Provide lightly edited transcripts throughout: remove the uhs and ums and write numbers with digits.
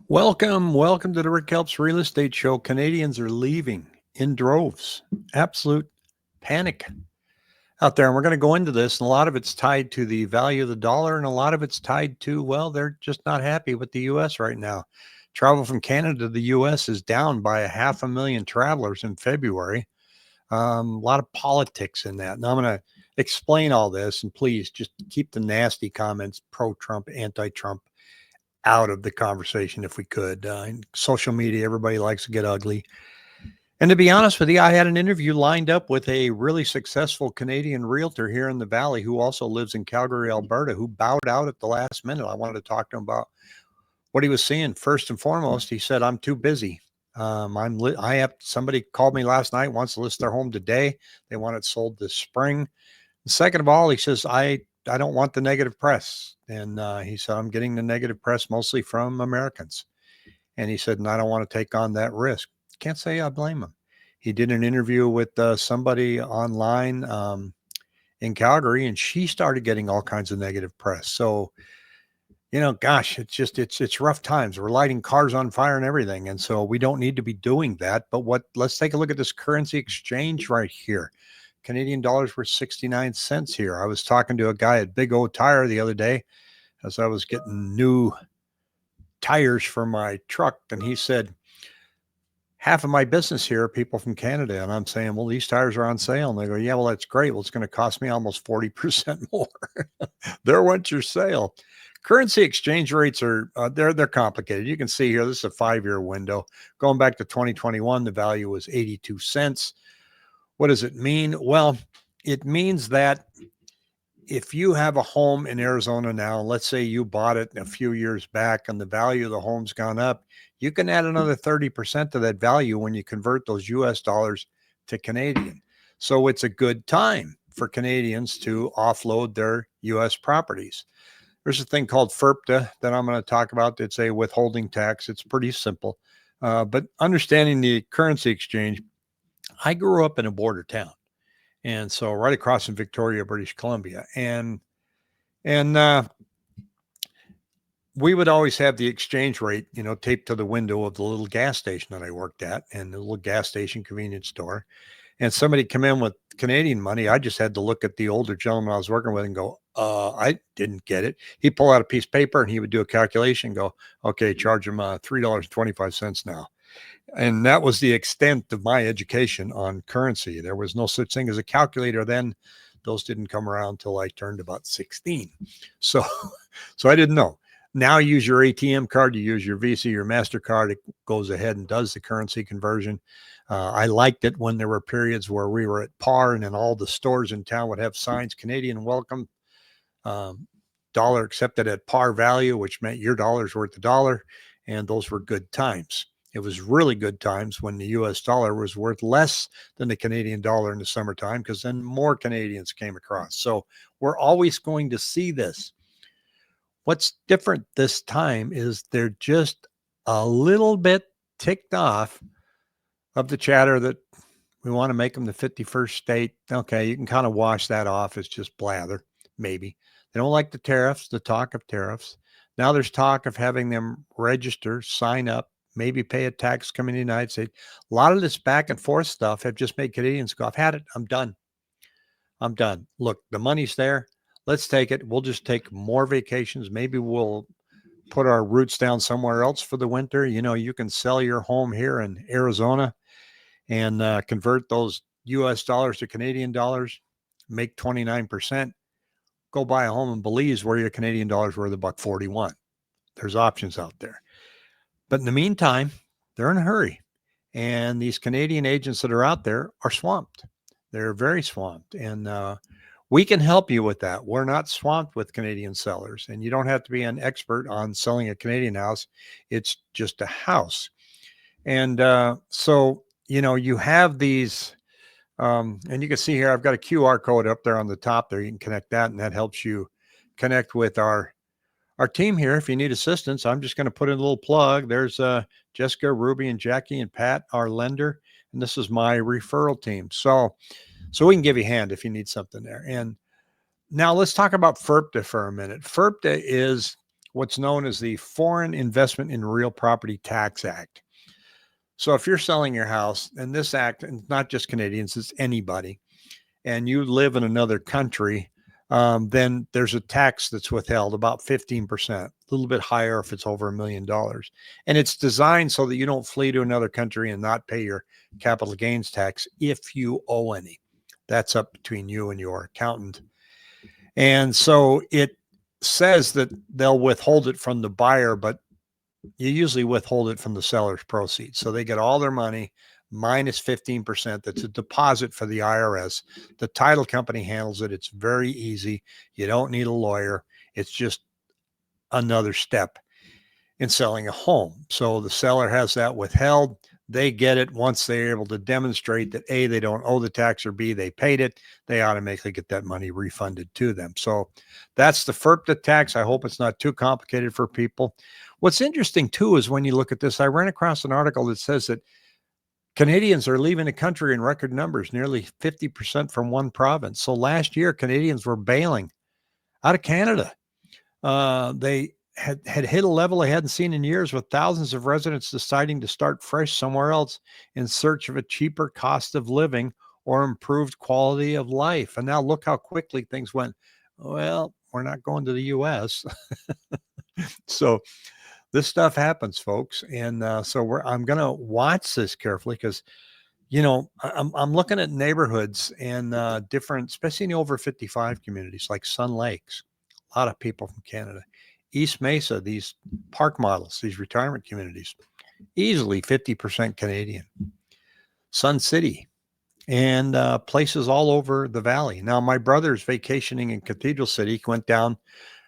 Welcome to the Rick Helps Real Estate Show. Canadians are leaving in droves. Absolute panic out there. And we're going to go into this. And a lot of it's tied to the value of the dollar. And a lot of it's tied to, well, they're just not happy with the U.S. right now. Travel from Canada to the U.S. is down by 500,000 travelers in February. A lot of politics in that. And I'm going to explain all this. And please just keep the nasty comments, pro-Trump, anti-Trump, out of the conversation if we could. Social media, everybody likes to get ugly. And to be honest with you, I had an interview lined up with a really successful Canadian realtor here in the Valley who also lives in Calgary, Alberta, who bowed out at the last minute. I wanted to talk to him about what he was seeing. First and foremost, he said, I'm too busy. Somebody called me last night, wants to list their home today. They want it sold this spring. Second of all, he says, I don't want the negative press. And he said, I'm getting the negative press mostly from Americans. And he said, and I don't want to take on that risk. Can't say I blame him. He did an interview with somebody online in Calgary, and she started getting all kinds of negative press. So, gosh, it's rough times. We're lighting cars on fire and everything. And so we don't need to be doing that. But let's take a look at this currency exchange right here. Canadian dollars were 69 cents here. I was talking to a guy at Big O Tire the other day as I was getting new tires for my truck. And he said, half of my business here are people from Canada. And I'm saying, well, these tires are on sale. And they go, yeah, well, that's great. Well, it's going to cost me almost 40% more. There went your sale. Currency exchange rates are, they're complicated. You can see here, this is a 5-year window. Going back to 2021, the value was 82 cents. What does it mean? Well, it means that if you have a home in Arizona now, let's say you bought it a few years back and the value of the home's gone up, you can add another 30% to that value when you convert those US dollars to Canadian. So it's a good time for Canadians to offload their US properties. There's a thing called FIRPTA that I'm going to talk about. It's a withholding tax. It's pretty simple. But understanding the currency exchange, I grew up in a border town, and so right across from Victoria, British Columbia, and we would always have the exchange rate, taped to the window of the little gas station that I worked at, and the little gas station convenience store. And somebody come in with Canadian money. I just had to look at the older gentleman I was working with and go, I didn't get it. He'd pull out a piece of paper and he would do a calculation and go, okay, charge him $3.25 now. And that was the extent of my education on currency. There was no such thing as a calculator then. Those didn't come around until I turned about 16. So I didn't know. Now you use your ATM card, you use your Visa, your MasterCard, it goes ahead and does the currency conversion. I liked it when there were periods where we were at par and then all the stores in town would have signs, Canadian welcome, dollar accepted at par value, which meant your dollar's worth $1. And those were good times. It was really good times when the US dollar was worth less than the Canadian dollar in the summertime, because then more Canadians came across. So we're always going to see this. What's different this time is they're just a little bit ticked off of the chatter that we want to make them the 51st state. Okay, you can kind of wash that off as just blather, maybe. They don't like the tariffs, the talk of tariffs. Now there's talk of having them register, sign up, maybe pay a tax coming to the United States. A lot of this back and forth stuff have just made Canadians go, I've had it. I'm done. Look, the money's there. Let's take it. We'll just take more vacations. Maybe we'll put our roots down somewhere else for the winter. You can sell your home here in Arizona and convert those US dollars to Canadian dollars, make 29%. Go buy a home in Belize where your Canadian dollars worth $1.41. There's options out there. But in the meantime, they're in a hurry. And these Canadian agents that are out there are swamped. They're very swamped. And we can help you with that. We're not swamped with Canadian sellers. And you don't have to be an expert on selling a Canadian house. It's just a house. And so, you have these, and you can see here, I've got a QR code up there on the top there. You can connect that, and that helps you connect with our team here. If you need assistance, I'm just going to put in a little plug. There's Jessica, Ruby, and Jackie, and Pat, our lender. And this is my referral team. So we can give you a hand if you need something there. And now let's talk about FIRPTA for a minute. FIRPTA is what's known as the Foreign Investment in Real Property Tax Act. So if you're selling your house, and this act, and not just Canadians, it's anybody, and you live in another country, then there's a tax that's withheld, about 15%, a little bit higher if it's over $1 million. And it's designed so that you don't flee to another country and not pay your capital gains tax if you owe any. That's up between you and your accountant. And so it says that they'll withhold it from the buyer, but you usually withhold it from the seller's proceeds. So they get all their money minus 15%. That's a deposit for the IRS. The title company handles it. It's very easy. You don't need a lawyer. It's just another step in selling a home. So the seller has that withheld. They get it once they're able to demonstrate that A, they don't owe the tax, or B, they paid it. They automatically get that money refunded to them. So that's the FIRPTA tax. I hope it's not too complicated for people. What's interesting too is when you look at this, I ran across an article that says that Canadians are leaving the country in record numbers, nearly 50% from one province. So last year, Canadians were bailing out of Canada. They had hit a level they hadn't seen in years, with thousands of residents deciding to start fresh somewhere else in search of a cheaper cost of living or improved quality of life. And now look how quickly things went. Well, we're not going to the U.S. So this stuff happens, folks. And so I'm going to watch this carefully, because I'm looking at neighborhoods and different, especially in the over 55 communities like Sun Lakes, a lot of people from Canada. East Mesa, these park models, these retirement communities, easily 50% Canadian. Sun City, and places all over the valley. Now, my brother's vacationing in Cathedral City. He went down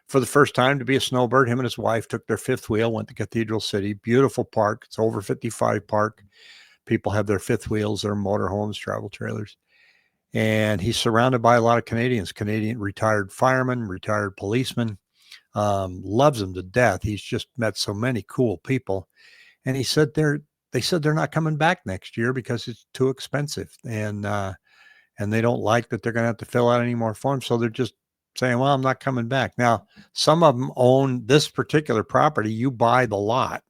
for the first time to be a snowbird. Him and his wife took their fifth wheel, went to Cathedral City. Beautiful park. It's over 55 park. People have their fifth wheels, their motorhomes, travel trailers. And he's surrounded by a lot of Canadians, Canadian retired firemen, retired policemen. Loves them to death. He's just met so many cool people. And he said they said they're not coming back next year because it's too expensive. And they don't like that they're going to have to fill out any more forms. So they're just saying, well, I'm not coming back. Now, some of them own this particular property. You buy the lot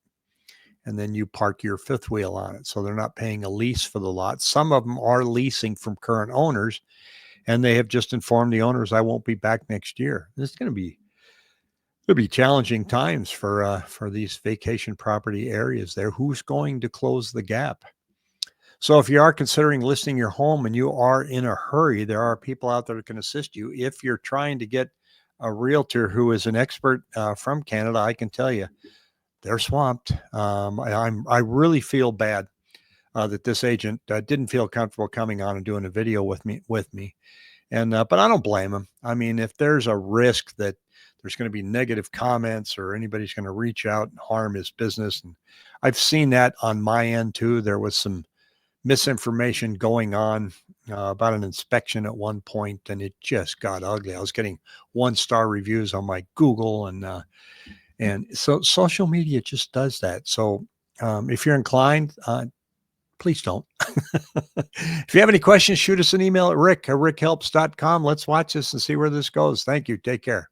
and then you park your fifth wheel on it. So they're not paying a lease for the lot. Some of them are leasing from current owners, and they have just informed the owners, I won't be back next year. This is going to be, it'll be challenging times for these vacation property areas there. Who's going to close the gap? So if you are considering listing your home and you are in a hurry, there are people out there that can assist you. If you're trying to get a realtor who is an expert from Canada, I can tell you they're swamped. I really feel bad that this agent didn't feel comfortable coming on and doing a video with me. And but I don't blame him. I mean, if there's a risk that there's going to be negative comments or anybody's going to reach out and harm his business, and I've seen that on my end too. There was some misinformation going on about an inspection at one point, and it just got ugly. I was getting 1-star reviews on my Google, and so social media just does that. So if you're inclined, please don't. If you have any questions, shoot us an email at rick@rickhelps.com. Let's watch this and see where this goes. Thank you. Take care.